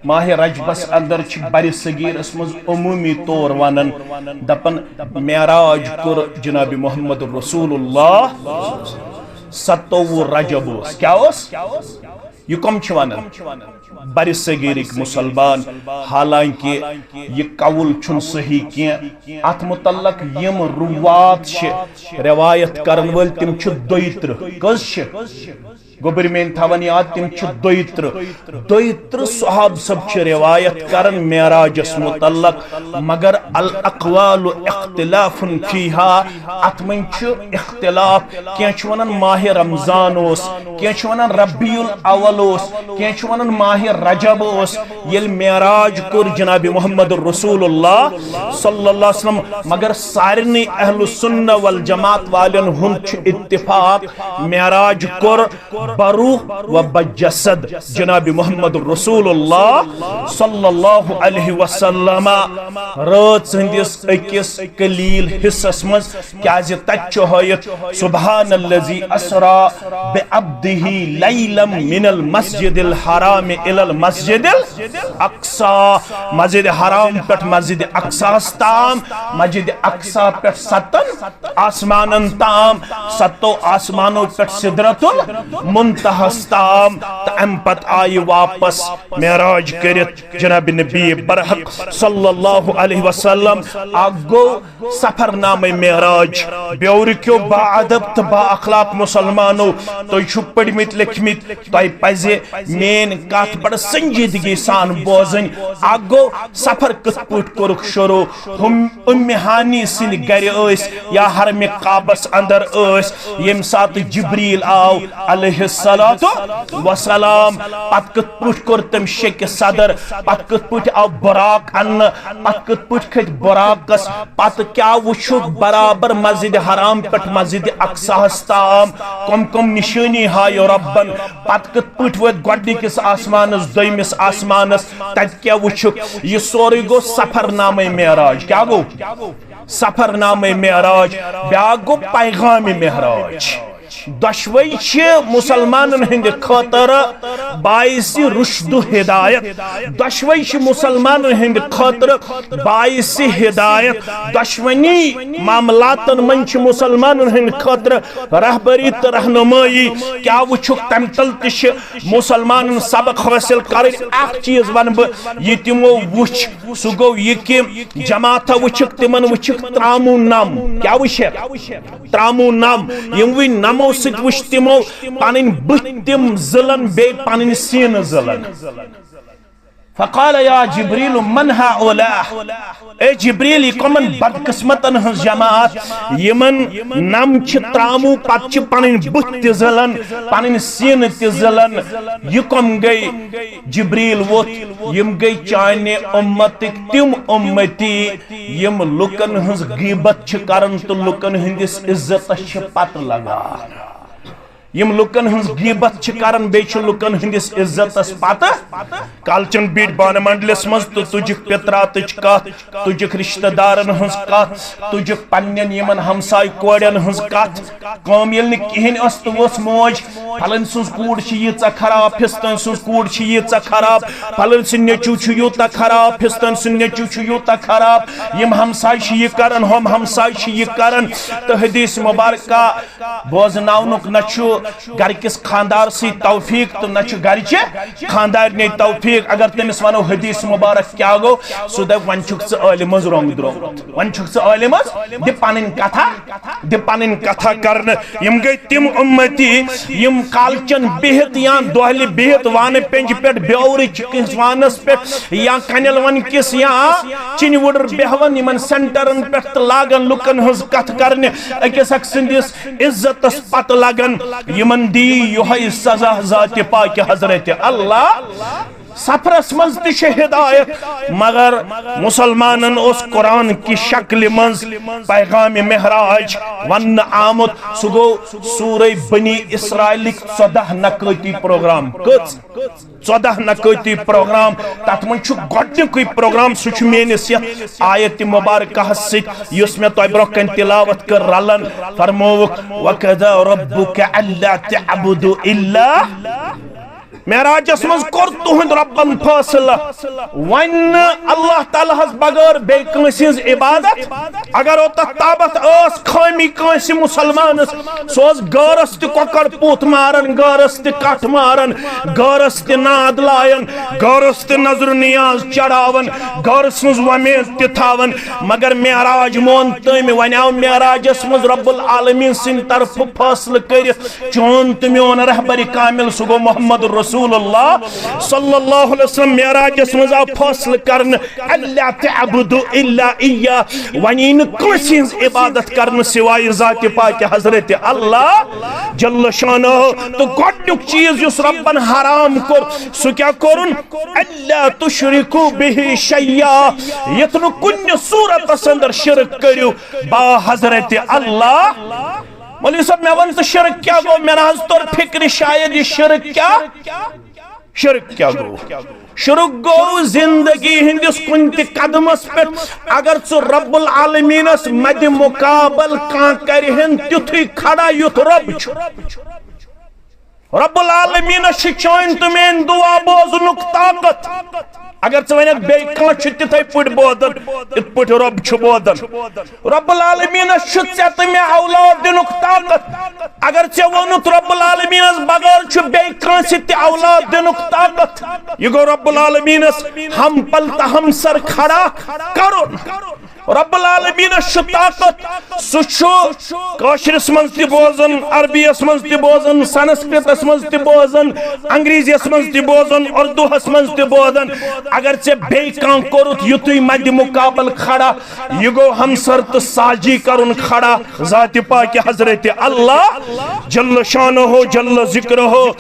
माह रजबस अंदर बर सगीरस मज अमूमी तौर वनन दपन मेराज कुर जनाब मोहम्मद रसूलुल्लाह 27 रजब क्या यह कम वनन बर सगीरिक मुसलमान। हालांकि यह कौल छुन सही कह अत मुतल्लक यम रुवात रवायत करन वल तिम दोयत्र कस गोबर में थवन याद तिम दोयत्र सहाब सब रिवायत करन मेराजस मुतल्लक मगर अल अक़वाल इख्तिलाफुन फीहा अत मन इख्तिलाफ कह वनन माह रमजान कह वनन रबीउल अव्वल कह वनन माह रजब ये मेराज कुर जनाब मोहम्मद रसूलुल्लाह सल्लल्लाहु अलैहि वसल्लम मगर सारनी अहलु सुन्नह वल जमात वालन हुंद इत्तिफाक मेराज कुर बरूह व बजसद जनाब मोहम्मद रसूलुल्लाह सल्लल्लाहु अलैहि वसल्लम रात संदिस अकिस कलील हिस्सस मज क्याज तच हयत सुब्हानल्लज़ी अस्रा बिअब्दिही लैलम मिनल मस्जिदिल हराम इलल मस्जिदिल अक्सा मस्जिद हराम पे मस्जिद अक्सा ताम मस्जिद अक्सा पे 7 आसमानन ताम 7 आसमानों पे सिदरतुल मुंतहस्ताम अम पत आई वापस मेराज करित जनाब नबी बरहक सल्लल्लाहु अलैहि वसल्लम आगो सफरनामे मेराज ब्योर क्यों बाअदब तो बाअखलाक मुसलमानो तो छु पढ़मित लिखमित तो पजे मेन कथ बड़ संजीदगी सान बोजन आगो सफर कत पट कोरुक शुरू हम उम्मे हानी सिंद गर या हरम काबस अंदर यम सात जिब्रील आव अलैहिस्सलातु वसलाम पत कत पट कोर तम शेक सदर पत कत पट आव बुराक अन्न पत कत पट खत बुराकस पत क्या वुछुक बराबर मस्जिद हराम पे मस्जिद अक्सा ताम कम कम निशानी हायो रब्बन पत कत पट वत गोडनिकिस आसमानस दोयमिस आसमानस तत क्या वुछुक यह सोरे गो सफरनामे मेराज क्या गो सफरनामे मेराज ब्या गो पैगाम मेराज दशवई मुसलमान हंद खतर बाइस रुश्द हिदायत दशवई मुसलमान हंद खतर बाइस हिदायत दशवनी मामलातन मन मुसलमान हंद खतर रहबरी तो रहनुमाई क्या वुछुक तम तल मुसलमान सबक हासिल कर चीज वन बह तिमो वुछ सह गो यह कि जमात वुछक तिमन वुछक त्रामू नम क्या वुछ त्रामू नम यम वी नमो वुछ तिमो पन बम जिलन बे पन सीन जिलन फ़क़ाल या जिब्रील मन हाउलाह ए जिब्रील यह कमन बदकिस्मतन हज जमात यमन नम त्रामू पत पन बुथ त जिलन पन सीन त जिलन यह कम गई जिब्रील वोत यम गई चाने उम्मतिक तिम उम्मती यम लुकन हज गीबत करन तो लुकन हंदिस इज्जत पत लगान यम लुकन हंस गीबत करन बे लुकन हंदिस इज्जतस पत कालचन बीट बान मंडलिस मज तो तुझ पितरात कत तुझ रिश्तेदारन हंस कत तुझ पन्न यमन हमसाय कोड़न हंस कत कम ये कहें तो मौज फलन सुज कूड़ यीच खराब फिस्तन सुज कूड़ यीच खराब फलन सु नेचू यूत खराब फिस्तन सु नेचू यूत खराब यम हमसाय यह करन हम हमसाय यह करन तो हदीस मुबारक बोजनावनुक न घर किस खानदार सी तौफीक तो न गरचे खानदार ने तौफीक अगर तमिस वनो हदीस मुबारक क्या गो सो दप वन आलिम रोंग द्रोमुत वन आलिम दि पन कथा कर यम गई तिम उम्मती यम कालचन बिहत या दोहल बिहत वान पेंज पे ब्योर वानस पे या कनल वन किस या चिन वुडर बेहवन यमन सेंटरन पे लागन लुकन हज कथ करने अकिस अक सिंदिस इज्जतस पत लगन यमन दी युहाई सजा जाति पाक हजरत अल्लाह सफरस मज त हिदायत मगर मुसलमानन उस कुरान की शक्ल मज पैगाम मेहराज वन आमुत सह गो सूरे बनी इसराइल 14 नकती प्रोग्राम 14 नकती प्रोग्राम तथ मन गोडनिक प्रोग्राम सह मेनिस आयत मुबारक सस मे तुह ब्रोह कन तिलावत कर रलन फरमोक वकदा रब्बुक अल्ला तअबुदु इल्ला मेराजस मज कोर तुहंद रब्बन फैसला वन अल्लाह ताला हस बगैर बे कंसिज इबादत अगर ओत ताबत अस खामी कंसि मुसलमान सोस गरस त कोकर पूत मारन गरस त कट मारन गरस त नाद लायन गरस त नजर नियाज चढ़ावन गरस मज वमेद त थावन मगर मेराज मोन तम वनाव मेराजस मज रब्बुल आलमीन सिन तरफ फैसला कर चोन त मोन रहबर कामिल सुगो मोहम्मद रसूलुल्लाह सल्लल्लाहु अलैहि वसल्लम मेराजस मज आव फैसला करन अल्ला तअबुदु इल्ला इय्या वनीन कसिंस इबादत करन सिवाय जात पाक हजरत अल्लाह जल्ल शानो तो गोडुक चीज युस रब्बन हराम कोर सु क्या कोरुन अल्ला तुशरिकु बिहि शय्या यतनु कुन्न सूरत अंदर शिरक करियो बा हजरत अल्लाह मौलवी साहब मैं वन तो शिरक क्या गो मेरा हज तौर फिक्र शायद ये शिरक क्या गो शिरक गो जिंदगी हिंदिस कुन त कदमस पे अगर सु रब्बुल आलमीनस मद मुकाबल कां करहन तिथुई खड़ा युथ रब छु रब्बुल आलमीनस चाइन तुमेन दुआ बोजनुक ताकत अगर चे वन बे तिथे पट बोदन इत पट रब बोदन रब्बुल आलमीनस ऐ तमे औलाद दिनुक ताकत अगर चे वोनुत रब्बुल आलमीनस बगैर बे कांसि त औलाद दिनुक ताकत ये गो रब्बुल आलमीनस हम पल हम सर खड़ा करो रब्बुल आलमीनस ताकत सु काशिरस मज त बोजन अरबियस मज त बोजन संस्कृतस मज त बोजन अंग्रेजीस मज त बोजन उर्दूहस मज त बोजन अगर चे बे कां कोरुत युतुई मद मुकाबल खड़ा ये गो हमसर तो साजी करुन खड़ा जात पाक हजरत अल्लाह जल्ल शानो हो जल्ल जिक्र हो